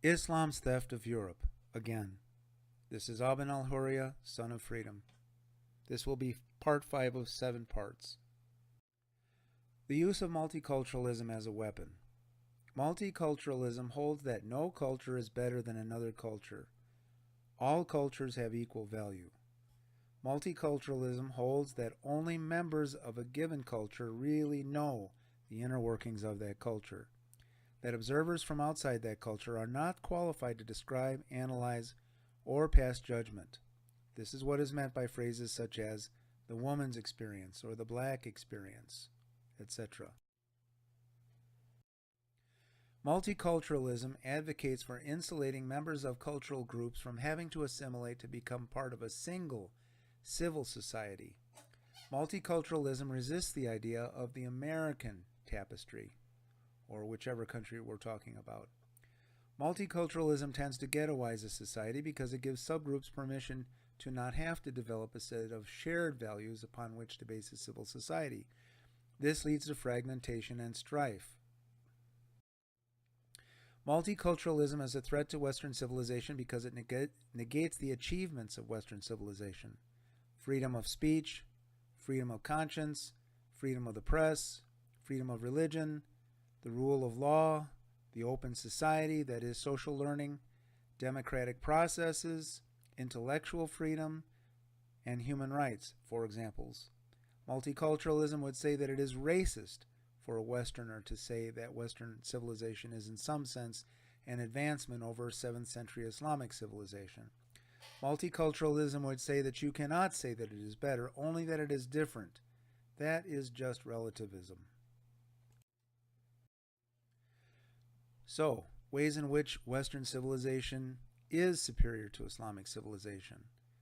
Islam's theft of Europe. Again, this is Abn Alhuriya, Son of Freedom. This will be part 5 of 7 parts. The use of multiculturalism as a weapon. Multiculturalism holds that no culture is better than another culture. All cultures have equal value. Multiculturalism holds that only members of a given culture really know the inner workings of that culture, that observers from outside that culture are not qualified to describe, analyze, or pass judgment. This is what is meant by phrases such as the woman's experience or the black experience, etc. Multiculturalism advocates for insulating members of cultural groups from having to assimilate to become part of a single civil society. Multiculturalism resists the idea of the American tapestry, or whichever country we're talking about. Multiculturalism tends to ghettoize a society because it gives subgroups permission to not have to develop a set of shared values upon which to base a civil society. This leads to fragmentation and strife. Multiculturalism is a threat to Western civilization because it negates the achievements of Western civilization: freedom of speech, freedom of conscience, freedom of the press, freedom of religion, the rule of law, the open society, that is, social learning, democratic processes, intellectual freedom, and human rights, for examples. Multiculturalism would say that it is racist for a Westerner to say that Western civilization is in some sense an advancement over 7th century Islamic civilization. Multiculturalism would say that you cannot say that it is better, only that it is different. That is just relativism. So, ways in which Western civilization is superior to Islamic civilization.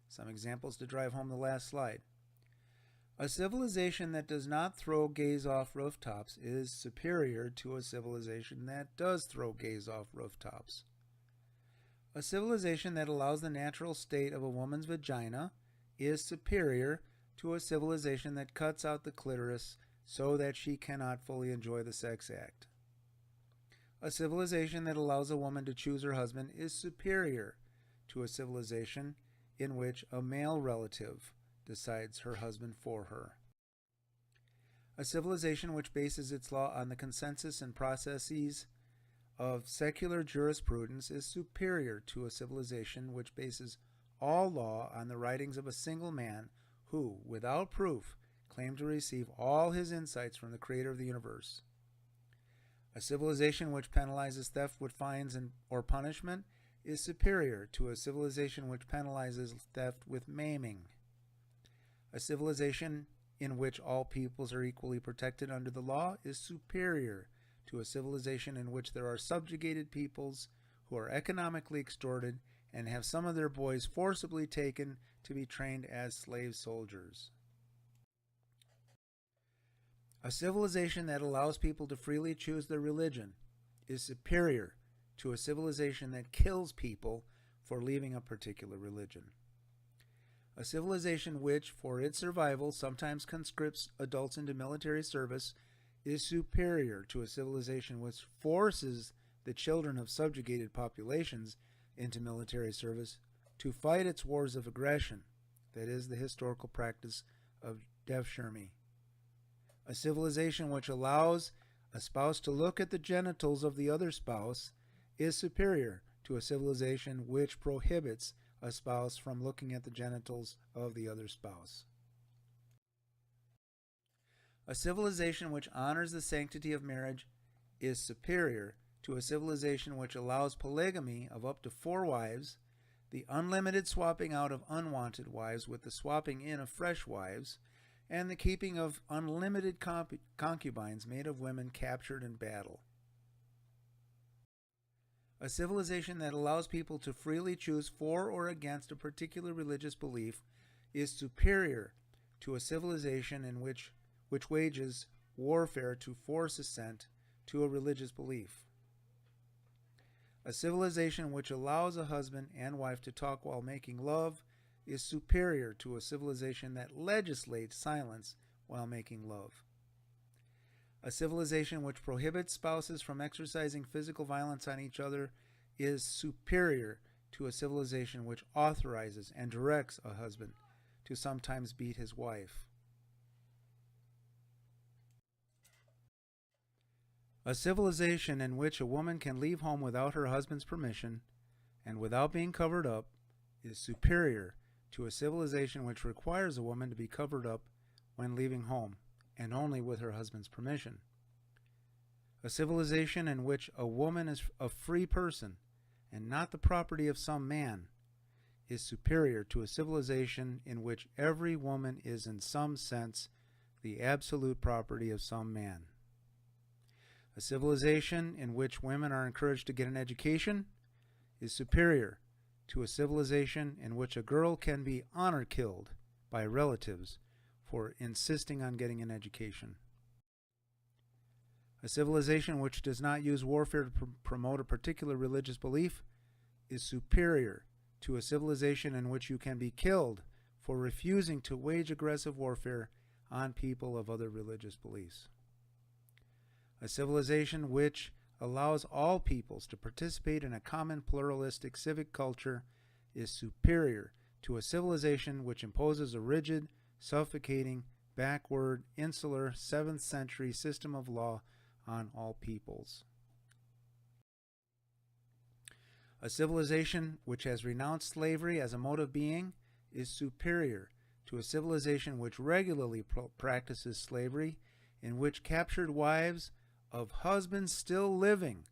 Some examples to drive home the last slide. A civilization that does not throw gays off rooftops is superior to a civilization that does throw gays off rooftops. A civilization that allows the natural state of a woman's vagina is superior to a civilization that cuts out the clitoris so that she cannot fully enjoy the sex act. A civilization that allows a woman to choose her husband is superior to a civilization in which a male relative decides her husband for her. A civilization which bases its law on the consensus and processes of secular jurisprudence is superior to a civilization which bases all law on the writings of a single man who, without proof, claimed to receive all his insights from the creator of the universe. A civilization which penalizes theft with fines or punishment is superior to a civilization which penalizes theft with maiming. A civilization in which all peoples are equally protected under the law is superior to a civilization in which there are subjugated peoples who are economically extorted and have some of their boys forcibly taken to be trained as slave soldiers. A civilization that allows people to freely choose their religion is superior to a civilization that kills people for leaving a particular religion. A civilization which, for its survival, sometimes conscripts adults into military service is superior to a civilization which forces the children of subjugated populations into military service to fight its wars of aggression, that is, the historical practice of devshirme. A civilization which allows a spouse to look at the genitals of the other spouse is superior to a civilization which prohibits a spouse from looking at the genitals of the other spouse. A civilization which honors the sanctity of marriage is superior to a civilization which allows polygamy of up to 4 wives, the unlimited swapping out of unwanted wives with the swapping in of fresh wives, and the keeping of unlimited concubines made of women captured in battle. A civilization that allows people to freely choose for or against a particular religious belief is superior to a civilization in which wages warfare to force assent to a religious belief. A civilization which allows a husband and wife to talk while making love is superior to a civilization that legislates silence while making love. A civilization which prohibits spouses from exercising physical violence on each other is superior to a civilization which authorizes and directs a husband to sometimes beat his wife. A civilization in which a woman can leave home without her husband's permission and without being covered up is superior to a civilization which requires a woman to be covered up when leaving home and only with her husband's permission. A civilization in which a woman is a free person and not the property of some man is superior to a civilization in which every woman is in some sense the absolute property of some man. A civilization in which women are encouraged to get an education is superior to a civilization in which a girl can be honor killed by relatives for insisting on getting an education. A civilization which does not use warfare to promote a particular religious belief is superior to a civilization in which you can be killed for refusing to wage aggressive warfare on people of other religious beliefs. A civilization which allows all peoples to participate in a common pluralistic civic culture is superior to a civilization which imposes a rigid, suffocating, backward, insular, 7th century system of law on all peoples. A civilization which has renounced slavery as a mode of being is superior to a civilization which regularly practices slavery, in which captured wives of husbands still living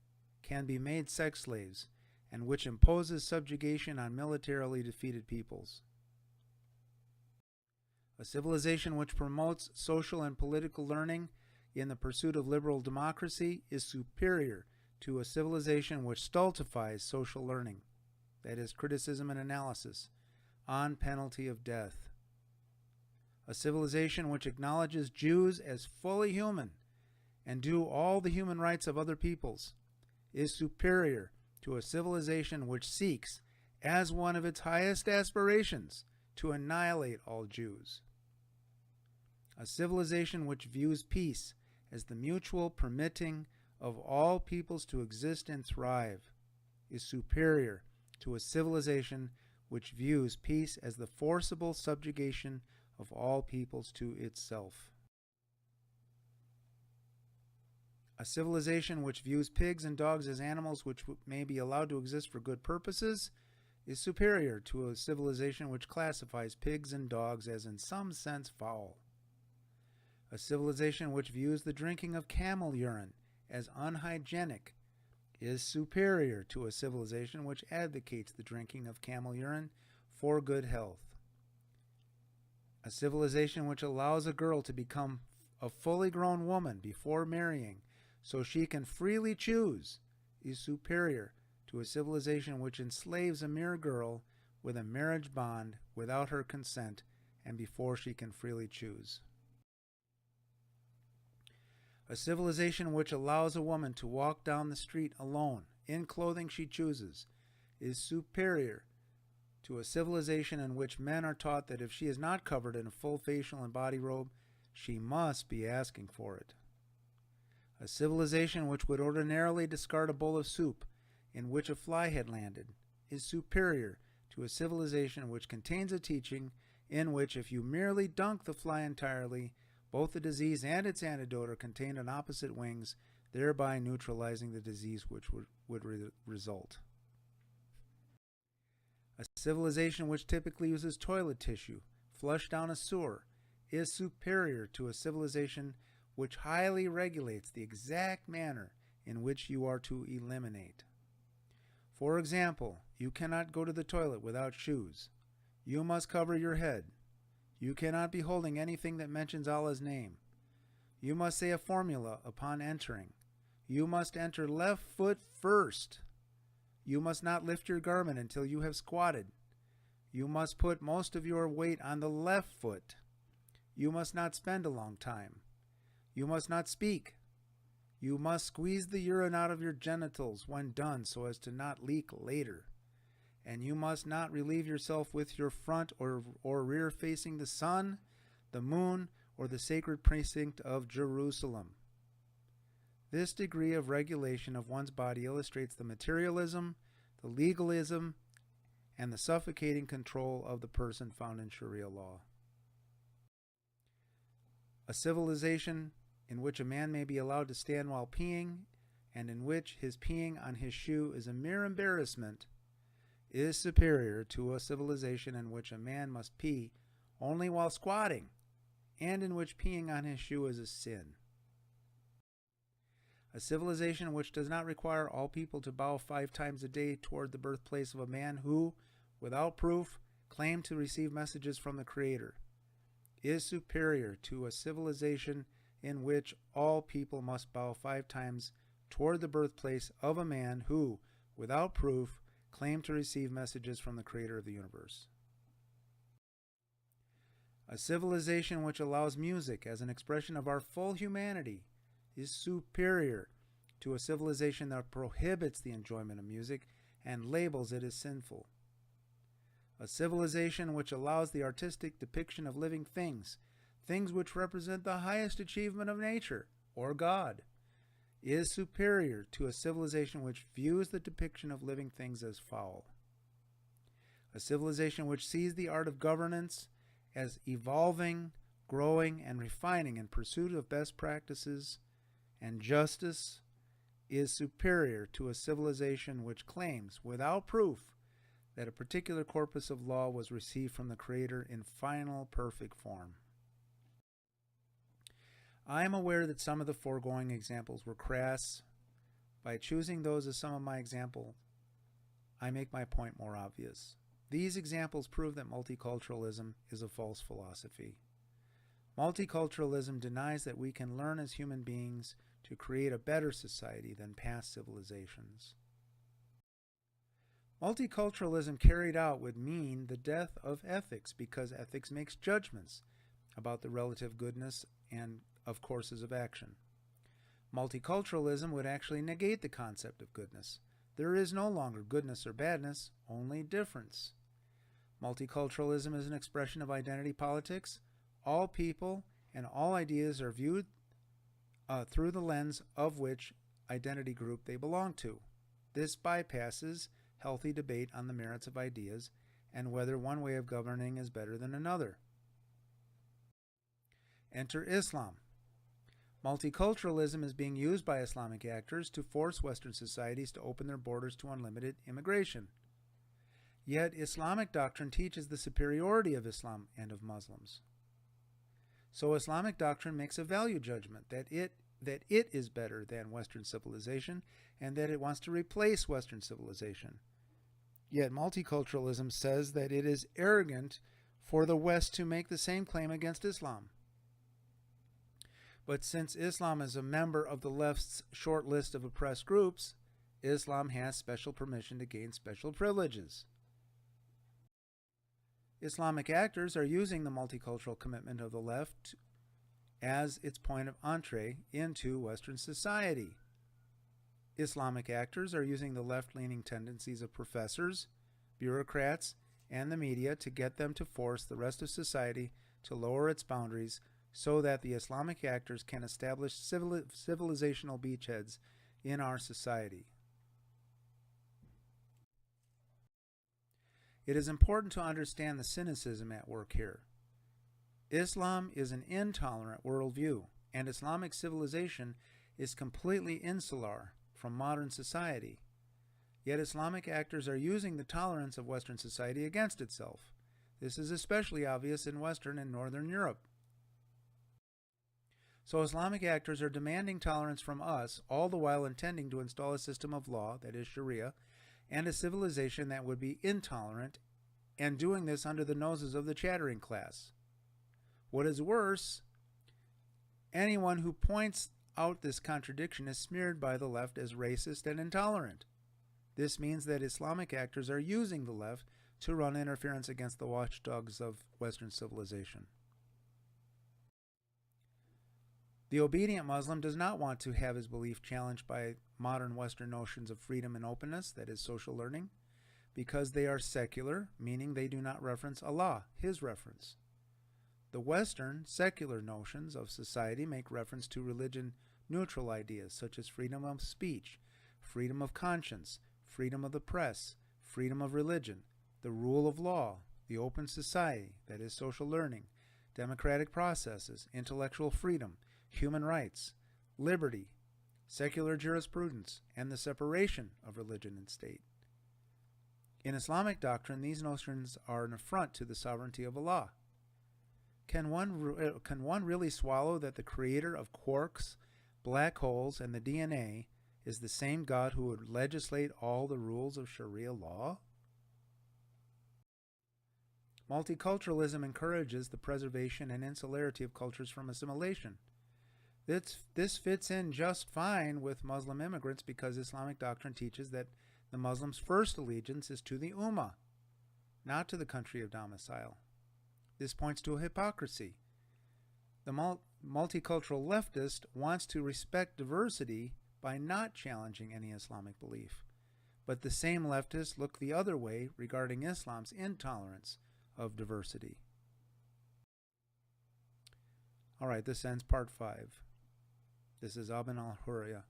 can be made sex slaves, and which imposes subjugation on militarily defeated peoples. A civilization which promotes social and political learning in the pursuit of liberal democracy is superior to a civilization which stultifies social learning, that is, criticism and analysis, on penalty of death. A civilization which acknowledges Jews as fully human and do all the human rights of other peoples is superior to a civilization which seeks, as one of its highest aspirations, to annihilate all Jews. A civilization which views peace as the mutual permitting of all peoples to exist and thrive is superior to a civilization which views peace as the forcible subjugation of all peoples to itself. A civilization which views pigs and dogs as animals which may be allowed to exist for good purposes is superior to a civilization which classifies pigs and dogs as in some sense foul. A civilization which views the drinking of camel urine as unhygienic is superior to a civilization which advocates the drinking of camel urine for good health. A civilization which allows a girl to become a fully grown woman before marrying so she can freely choose is superior to a civilization which enslaves a mere girl with a marriage bond without her consent and before she can freely choose. A civilization which allows a woman to walk down the street alone in clothing she chooses is superior to a civilization in which men are taught that if she is not covered in a full facial and body robe, she must be asking for it. A civilization which would ordinarily discard a bowl of soup in which a fly had landed is superior to a civilization which contains a teaching in which if you merely dunk the fly entirely, both the disease and its antidote are contained on opposite wings, thereby neutralizing the disease which would result. A civilization which typically uses toilet tissue flushed down a sewer is superior to a civilization which highly regulates the exact manner in which you are to eliminate. For example, you cannot go to the toilet without shoes. You must cover your head. You cannot be holding anything that mentions Allah's name. You must say a formula upon entering. You must enter left foot first. You must not lift your garment until you have squatted. You must put most of your weight on the left foot. You must not spend a long time. You must not speak. You must squeeze the urine out of your genitals when done so as to not leak later. And you must not relieve yourself with your front or rear facing the sun, the moon, or the sacred precinct of Jerusalem. This degree of regulation of one's body illustrates the materialism, the legalism, and the suffocating control of the person found in Sharia law. A civilization in which a man may be allowed to stand while peeing, and in which his peeing on his shoe is a mere embarrassment, is superior to a civilization in which a man must pee only while squatting, and in which peeing on his shoe is a sin. A civilization which does not require all people to bow 5 times a day toward the birthplace of a man who, without proof, claimed to receive messages from the Creator, is superior to a civilization in which all people must bow 5 times toward the birthplace of a man who, without proof, claimed to receive messages from the Creator of the universe. A civilization which allows music as an expression of our full humanity is superior to a civilization that prohibits the enjoyment of music and labels it as sinful. A civilization which allows the artistic depiction of living things, things which represent the highest achievement of nature, or God, is superior to a civilization which views the depiction of living things as foul. A civilization which sees the art of governance as evolving, growing, and refining in pursuit of best practices and justice is superior to a civilization which claims, without proof, that a particular corpus of law was received from the Creator in final, perfect form. I am aware that some of the foregoing examples were crass. By choosing those as some of my examples, I make my point more obvious. These examples prove that multiculturalism is a false philosophy. Multiculturalism denies that we can learn as human beings to create a better society than past civilizations. Multiculturalism carried out would mean the death of ethics, because ethics makes judgments about the relative goodness and of courses of action. Multiculturalism would actually negate the concept of goodness. There is no longer goodness or badness, only difference. Multiculturalism is an expression of identity politics. All people and all ideas are viewed through the lens of which identity group they belong to. This bypasses healthy debate on the merits of ideas and whether one way of governing is better than another. Enter Islam. Multiculturalism is being used by Islamic actors to force Western societies to open their borders to unlimited immigration. Yet Islamic doctrine teaches the superiority of Islam and of Muslims. So Islamic doctrine makes a value judgment that it is better than Western civilization and that it wants to replace Western civilization. Yet multiculturalism says that it is arrogant for the West to make the same claim against Islam. But since Islam is a member of the left's short list of oppressed groups, Islam has special permission to gain special privileges. Islamic actors are using the multicultural commitment of the left as its point of entree into Western society. Islamic actors are using the left-leaning tendencies of professors, bureaucrats, and the media to get them to force the rest of society to lower its boundaries so that the Islamic actors can establish civilizational beachheads in our society. It is important to understand the cynicism at work here. Islam is an intolerant worldview, and Islamic civilization is completely insular from modern society. Yet Islamic actors are using the tolerance of Western society against itself. This is especially obvious in Western and Northern Europe. So Islamic actors are demanding tolerance from us, all the while intending to install a system of law, that is Sharia, and a civilization that would be intolerant, and doing this under the noses of the chattering class. What is worse, anyone who points out this contradiction is smeared by the left as racist and intolerant. This means that Islamic actors are using the left to run interference against the watchdogs of Western civilization. The obedient Muslim does not want to have his belief challenged by modern Western notions of freedom and openness, that is social learning, because they are secular, meaning they do not reference Allah, His reference. The Western, secular notions of society make reference to religion-neutral ideas such as freedom of speech, freedom of conscience, freedom of the press, freedom of religion, the rule of law, the open society, that is social learning, democratic processes, intellectual freedom, human rights, liberty, secular jurisprudence, and the separation of religion and state. In Islamic doctrine, these notions are an affront to the sovereignty of Allah. Can one really swallow that the creator of quarks, black holes, and the DNA is the same God who would legislate all the rules of Sharia law? Multiculturalism encourages the preservation and insularity of cultures from assimilation. This fits in just fine with Muslim immigrants because Islamic doctrine teaches that the Muslim's first allegiance is to the Ummah, not to the country of domicile. This points to a hypocrisy. The multicultural leftist wants to respect diversity by not challenging any Islamic belief. But the same leftists look the other way regarding Islam's intolerance of diversity. All right, this ends part 5. This is Abn Alhuriya.